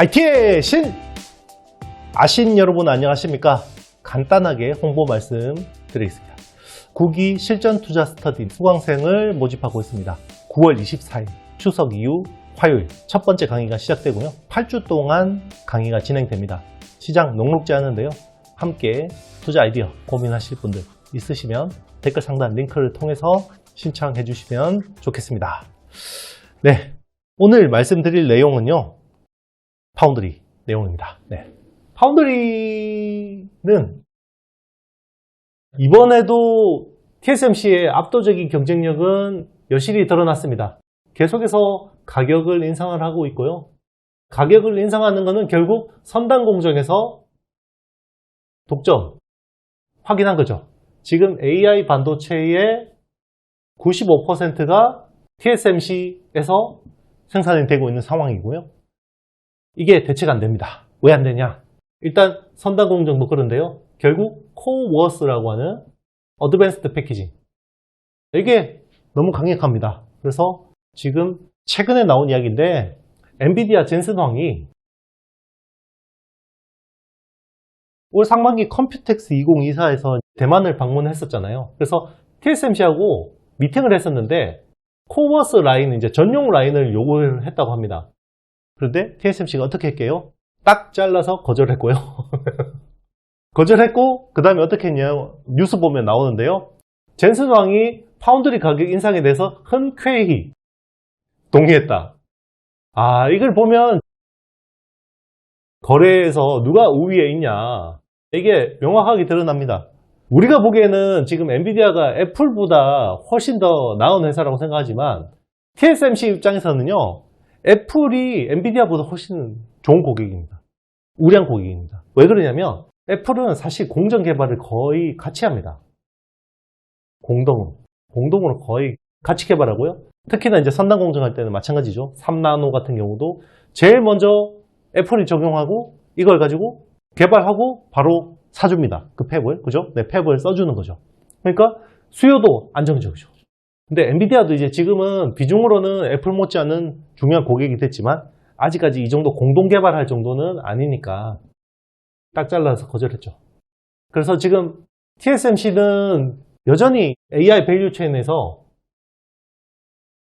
IT의 신! 아신 여러분 안녕하십니까? 간단하게 홍보 말씀 드리겠습니다. 국위 실전 투자 스터디 수강생을 모집하고 있습니다. 9월 24일 추석 이후 화요일 첫 번째 강의가 시작되고요. 8주 동안 강의가 진행됩니다. 시장 녹록지 않은데요. 함께 투자 아이디어 고민하실 분들 있으시면 댓글 상단 링크를 통해서 신청해 주시면 좋겠습니다. 네, 오늘 말씀드릴 내용은요. 파운드리 내용입니다. 네. 파운드리는 이번에도 TSMC의 압도적인 경쟁력은 여실히 드러났습니다. 계속해서 가격을 인상을 하고 있고요. 가격을 인상하는 것은 결국 선단 공정에서 독점 확인한 거죠. 지금 AI 반도체의 95%가 TSMC에서 생산이 되고 있는 상황이고요. 이게 대체가 안 됩니다. 왜 안 되냐? 일단 선단 공정도 그런데요. 결국 코어워스라고 하는 어드밴스드 패키징 이게 너무 강력합니다. 그래서 지금 최근에 나온 이야기인데 엔비디아 젠슨 황이 올 상반기 컴퓨텍스 2024에서 대만을 방문했었잖아요. 그래서 TSMC하고 미팅을 했었는데 코어워스 라인, 이제 전용 라인을 요구를 했다고 합니다. 그런데 TSMC가 어떻게 했게요? 딱 잘라서 거절했고요. 거절했고 그 다음에 어떻게 했냐 뉴스 보면 나오는데요. 젠슨 왕이 파운드리 가격 인상에 대해서 흔쾌히 동의했다. 이걸 보면 거래에서 누가 우위에 있냐 이게 명확하게 드러납니다. 우리가 보기에는 지금 엔비디아가 애플보다 훨씬 더 나은 회사라고 생각하지만 TSMC 입장에서는요. 애플이 엔비디아보다 훨씬 좋은 고객입니다. 우량 고객입니다. 왜 그러냐면 애플은 사실 공정 개발을 거의 같이 합니다. 공동으로 거의 같이 개발하고요. 특히나 이제 선단 공정할 때는 마찬가지죠. 3나노 같은 경우도 제일 먼저 애플이 적용하고 이걸 가지고 개발하고 바로 사줍니다. 그 팹을, 그죠? 네, 팹을 써주는 거죠. 그러니까 수요도 안정적이죠. 근데 엔비디아도 이제 지금은 비중으로는 애플 못지않은 중요한 고객이 됐지만 아직까지 이 정도 공동 개발할 정도는 아니니까 딱 잘라서 거절했죠. 그래서 지금 TSMC는 여전히 AI 밸류 체인에서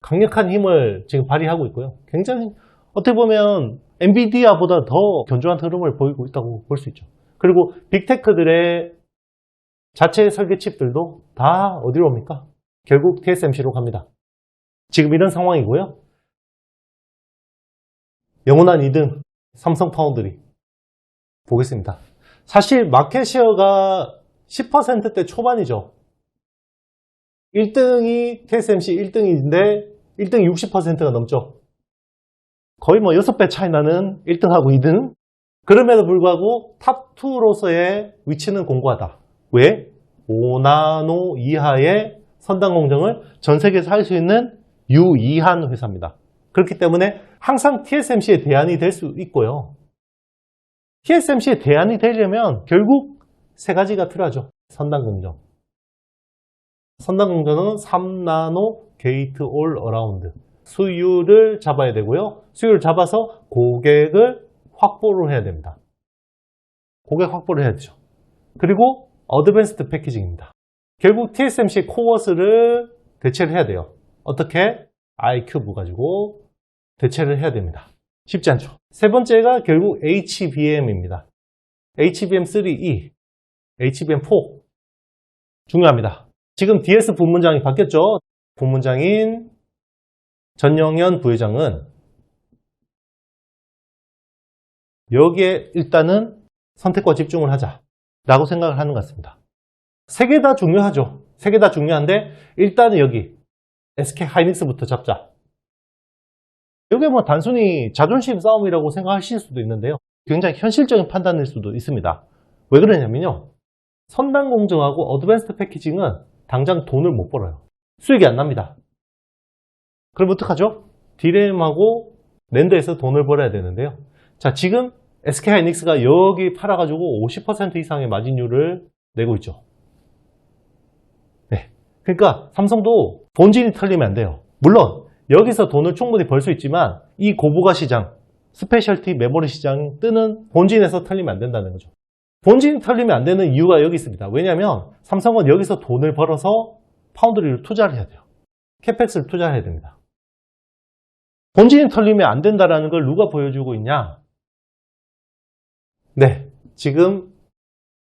강력한 힘을 지금 발휘하고 있고요. 굉장히 어떻게 보면 엔비디아보다 더 견조한 흐름을 보이고 있다고 볼 수 있죠. 그리고 빅테크들의 자체 설계 칩들도 다 어디로 옵니까? 결국 TSMC로 갑니다. 지금 이런 상황이고요. 영원한 2등 삼성 파운드리 보겠습니다. 사실 마켓시어가 10%대 초반이죠. 1등이 TSMC 1등인데 1등이 60%가 넘죠. 거의 뭐 6배 차이 나는 1등하고 2등. 그럼에도 불구하고 탑2로서의 위치는 공고하다. 왜? 5나노 이하의 선단 공정을 전 세계에서 할 수 있는 유일한 회사입니다. 그렇기 때문에 항상 TSMC의 대안이 될 수 있고요. TSMC의 대안이 되려면 결국 세 가지가 필요하죠. 선단 공정. 선단 공정은 3나노 게이트 올 어라운드. 수율을 잡아야 되고요. 수율을 잡아서 고객을 확보를 해야 됩니다. 고객 확보를 해야 되죠. 그리고 어드밴스드 패키징입니다. 결국 TSMC 코어스를 대체를 해야 돼요. 어떻게? iCube 가지고 대체를 해야 됩니다. 쉽지 않죠. 세 번째가 결국 HBM입니다. HBM3E, HBM4 중요합니다. 지금 DS 부문장이 바뀌었죠. 부문장인 전영현 부회장은 여기에 일단은 선택과 집중을 하자라고 생각을 하는 것 같습니다. 세 개 다 중요하죠. 세 개 다 중요한데 일단은 여기 SK 하이닉스부터 잡자. 이게 뭐 단순히 자존심 싸움이라고 생각하실 수도 있는데요. 굉장히 현실적인 판단일 수도 있습니다. 왜 그러냐면요. 선단 공정하고 어드밴스드 패키징은 당장 돈을 못 벌어요. 수익이 안 납니다. 그럼 어떡하죠? 디램하고 랜드에서 돈을 벌어야 되는데요. 자, 지금 SK 하이닉스가 여기 팔아가지고 50% 이상의 마진율을 내고 있죠. 네. 그러니까 삼성도 본진이 털리면 안 돼요. 물론 여기서 돈을 충분히 벌 수 있지만 이 고부가 시장 스페셜티 메모리 시장 뜨는 본진에서 털리면 안 된다는 거죠. 본진이 털리면 안 되는 이유가 여기 있습니다. 왜냐하면 삼성은 여기서 돈을 벌어서 파운드리를 투자를 해야 돼요. 캐펙스를 투자해야 됩니다. 본진이 털리면 안 된다는 걸 누가 보여주고 있냐? 네, 지금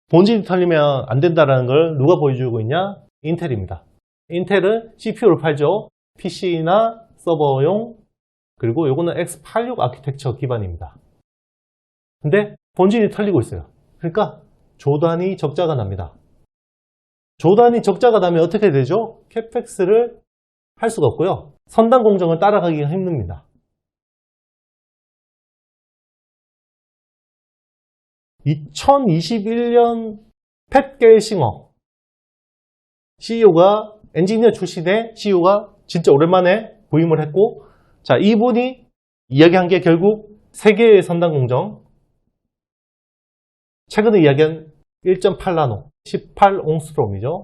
본진이 털리면 안 된다는 걸 누가 보여주고 있냐? 인텔입니다. 인텔은 CPU를 팔죠. PC나 서버용, 그리고 요거는 x86 아키텍처 기반입니다. 근데 본진이 털리고 있어요. 그러니까 조단위 적자가 납니다. 조단위 적자가 나면 어떻게 되죠? 캐펙스를 할 수가 없고요. 선단 공정을 따라가기가 힘듭니다. 2021년 팻 겔싱어 CEO가 엔지니어 출신의 CEO가 진짜 오랜만에 부임을 했고, 자, 이분이 이야기한 게 결국 세계의 선단 공정, 최근에 이야기한 1.8나노 18옹스트롬이죠.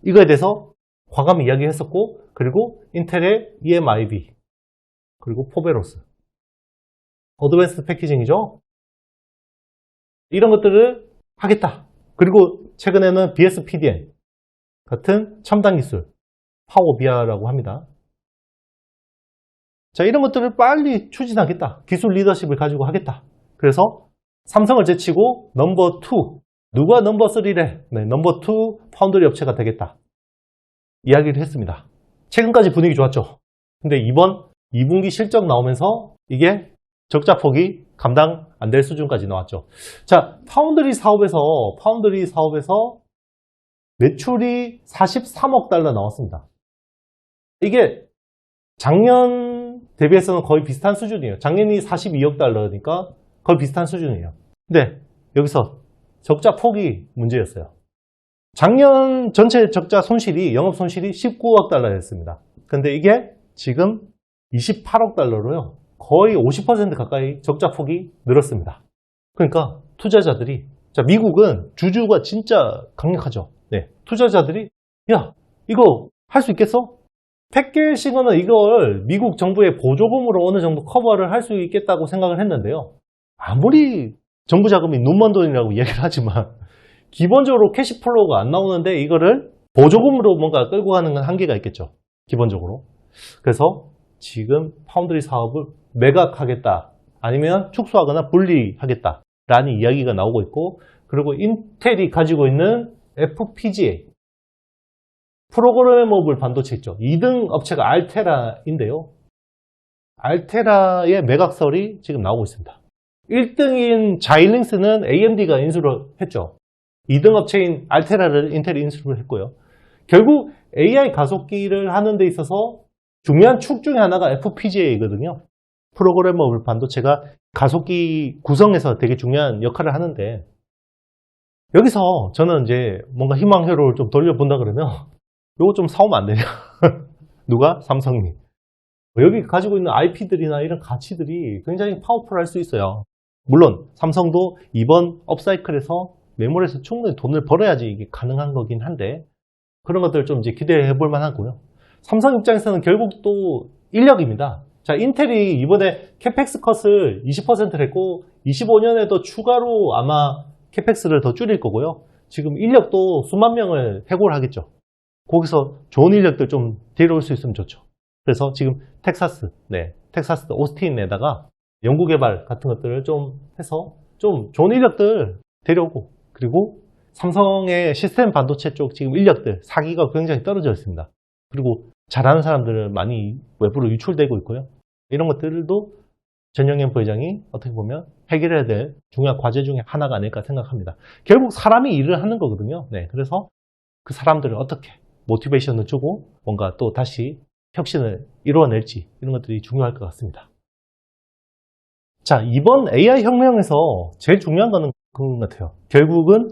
이거에 대해서 과감히 이야기했었고, 그리고 인텔의 EMIB, 그리고 포베로스, 어드밴스드 패키징이죠. 이런 것들을 하겠다. 그리고 최근에는 BSPDN 같은 첨단 기술, 파워비아라고 합니다. 자, 이런 것들을 빨리 추진하겠다. 기술 리더십을 가지고 하겠다. 그래서 삼성을 제치고 넘버 2, 누가 넘버 3래? 네, 넘버 2 파운드리 업체가 되겠다. 이야기를 했습니다. 최근까지 분위기 좋았죠. 근데 이번 2분기 실적 나오면서 이게 적자폭이 감당 안 될 수준까지 나왔죠. 자, 파운드리 사업에서 매출이 43억 달러 나왔습니다. 이게 작년 대비해서는 거의 비슷한 수준이에요. 작년이 42억 달러니까 거의 비슷한 수준이에요. 근데 여기서 적자 폭이 문제였어요. 작년 전체 적자 손실이, 영업 손실이 19억 달러였습니다. 근데 이게 지금 28억 달러로요. 거의 50% 가까이 적자 폭이 늘었습니다. 그러니까 투자자들이, 자, 미국은 주주가 진짜 강력하죠. 네, 투자자들이 야, 이거 할 수 있겠어? 팻 겔싱어는 이걸 미국 정부의 보조금으로 어느 정도 커버를 할 수 있겠다고 생각을 했는데요. 아무리 정부 자금이 눈먼 돈이라고 얘기를 하지만 기본적으로 캐시플로우가 안 나오는데 이거를 보조금으로 뭔가 끌고 가는 건 한계가 있겠죠. 기본적으로. 그래서 지금 파운드리 사업을 매각하겠다, 아니면 축소하거나 분리하겠다 라는 이야기가 나오고 있고, 그리고 인텔이 가지고 있는 FPGA, 프로그래머블 반도체 있죠. 2등 업체가 알테라인데요. 알테라의 매각설이 지금 나오고 있습니다. 1등인 자일링스는 AMD가 인수를 했죠. 2등 업체인 알테라를 인텔이 인수를 했고요. 결국 AI 가속기를 하는 데 있어서 중요한 축 중에 하나가 FPGA거든요. 프로그래머블 반도체가 가속기 구성에서 되게 중요한 역할을 하는데, 여기서 저는 이제 뭔가 희망회로를 좀 돌려본다 그러면 이거 좀 사오면 안 되냐? 누가? 삼성이. 여기 가지고 있는 IP들이나 이런 가치들이 굉장히 파워풀할 수 있어요. 물론 삼성도 이번 업사이클에서 메모리에서 충분히 돈을 벌어야지 이게 가능한 거긴 한데, 그런 것들 좀 이제 기대해 볼 만하고요. 삼성 입장에서는 결국 또 인력입니다. 자, 인텔이 이번에 캐펙스 컷을 20%를 했고 25년에도 추가로 아마 캐펙스를 더 줄일 거고요. 지금 인력도 수만 명을 해고를 하겠죠. 거기서 좋은 인력들 좀 데려올 수 있으면 좋죠. 그래서 지금 텍사스 오스틴에다가 연구개발 같은 것들을 좀 해서 좀 좋은 인력들 데려오고, 그리고 삼성의 시스템 반도체 쪽 지금 인력들 사기가 굉장히 떨어져 있습니다. 그리고 잘하는 사람들은 많이 외부로 유출되고 있고요. 이런 것들도 전영현 부회장이 어떻게 보면 해결해야 될 중요한 과제 중에 하나가 아닐까 생각합니다. 결국 사람이 일을 하는 거거든요. 네, 그래서 그 사람들을 어떻게 모티베이션을 주고 뭔가 또 다시 혁신을 이루어낼지, 이런 것들이 중요할 것 같습니다. 자, 이번 AI 혁명에서 제일 중요한 거는 그런 것 같아요. 결국은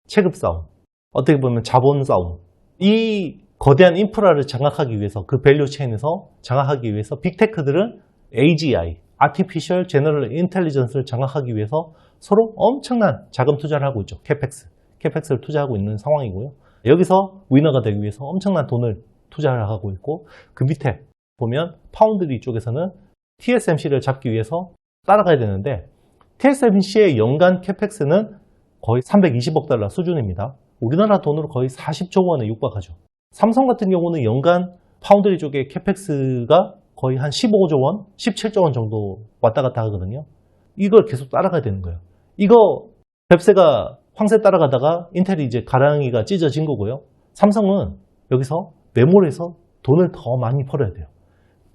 체급 싸움, 어떻게 보면 자본 싸움. 이 거대한 인프라를 장악하기 위해서, 그 밸류 체인에서 장악하기 위해서 빅테크들은 AGI, Artificial General Intelligence를 장악하기 위해서 서로 엄청난 자금 투자를 하고 있죠. 캐펙스를 투자하고 있는 상황이고요. 여기서 위너가 되기 위해서 엄청난 돈을 투자를 하고 있고, 그 밑에 보면 파운드리 쪽에서는 TSMC를 잡기 위해서 따라가야 되는데 TSMC의 연간 캐펙스는 거의 320억 달러 수준입니다. 우리나라 돈으로 거의 40조 원에 육박하죠. 삼성 같은 경우는 연간 파운드리 쪽에 캐펙스가 거의 한 15조 원, 17조 원 정도 왔다 갔다 하거든요. 이걸 계속 따라가야 되는 거예요. 이거 뱁새가 황새 따라가다가 인텔이 이제 가랑이가 찢어진 거고요. 삼성은 여기서 메모리에서 돈을 더 많이 벌어야 돼요.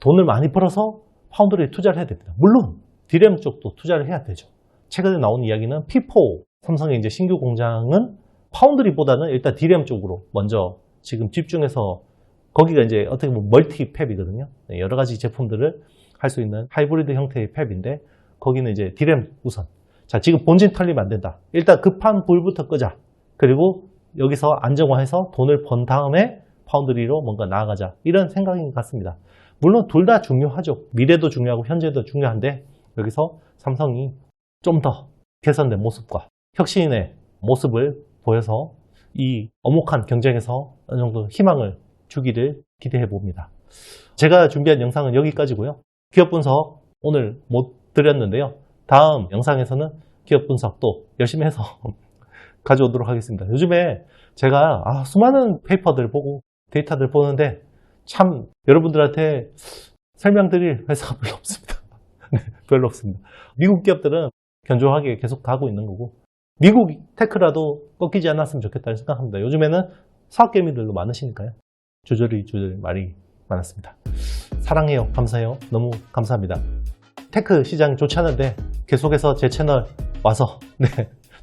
돈을 많이 벌어서 파운드리에 투자를 해야 됩니다. 물론 디램 쪽도 투자를 해야 되죠. 최근에 나온 이야기는 P4 삼성의 이제 신규 공장은 파운드리보다는 일단 디램 쪽으로 먼저 지금 집중해서 거기가 이제 어떻게 보면 멀티 팹이거든요. 여러 가지 제품들을 할 수 있는 하이브리드 형태의 팹인데 거기는 이제 디램 우선. 자, 지금 본진 털리면 안 된다. 일단 급한 불부터 끄자. 그리고 여기서 안정화해서 돈을 번 다음에 파운드리로 뭔가 나아가자. 이런 생각인 것 같습니다. 물론 둘 다 중요하죠. 미래도 중요하고 현재도 중요한데 여기서 삼성이 좀 더 개선된 모습과 혁신의 모습을 보여서 이 엄혹한 경쟁에서 어느 정도 희망을 주기를 기대해 봅니다. 제가 준비한 영상은 여기까지고요. 기업 분석 오늘 못 드렸는데요. 다음 영상에서는 기업 분석도 열심히 해서 가져오도록 하겠습니다. 요즘에 제가 수많은 페이퍼들 보고 데이터들 보는데 참 여러분들한테 설명드릴 회사가 별로 없습니다. 네, 별로 없습니다. 미국 기업들은 견조하게 계속 가고 있는 거고 미국 테크라도 꺾이지 않았으면 좋겠다는 생각합니다. 요즘에는 사업개미들도 많으시니까요. 조절이 말이 많았습니다. 사랑해요. 감사해요. 너무 감사합니다. 테크 시장이 좋지 않은데 계속해서 제 채널 와서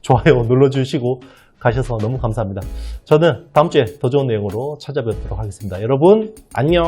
좋아요 눌러주시고 가셔서 너무 감사합니다. 저는 다음 주에 더 좋은 내용으로 찾아뵙도록 하겠습니다. 여러분 안녕.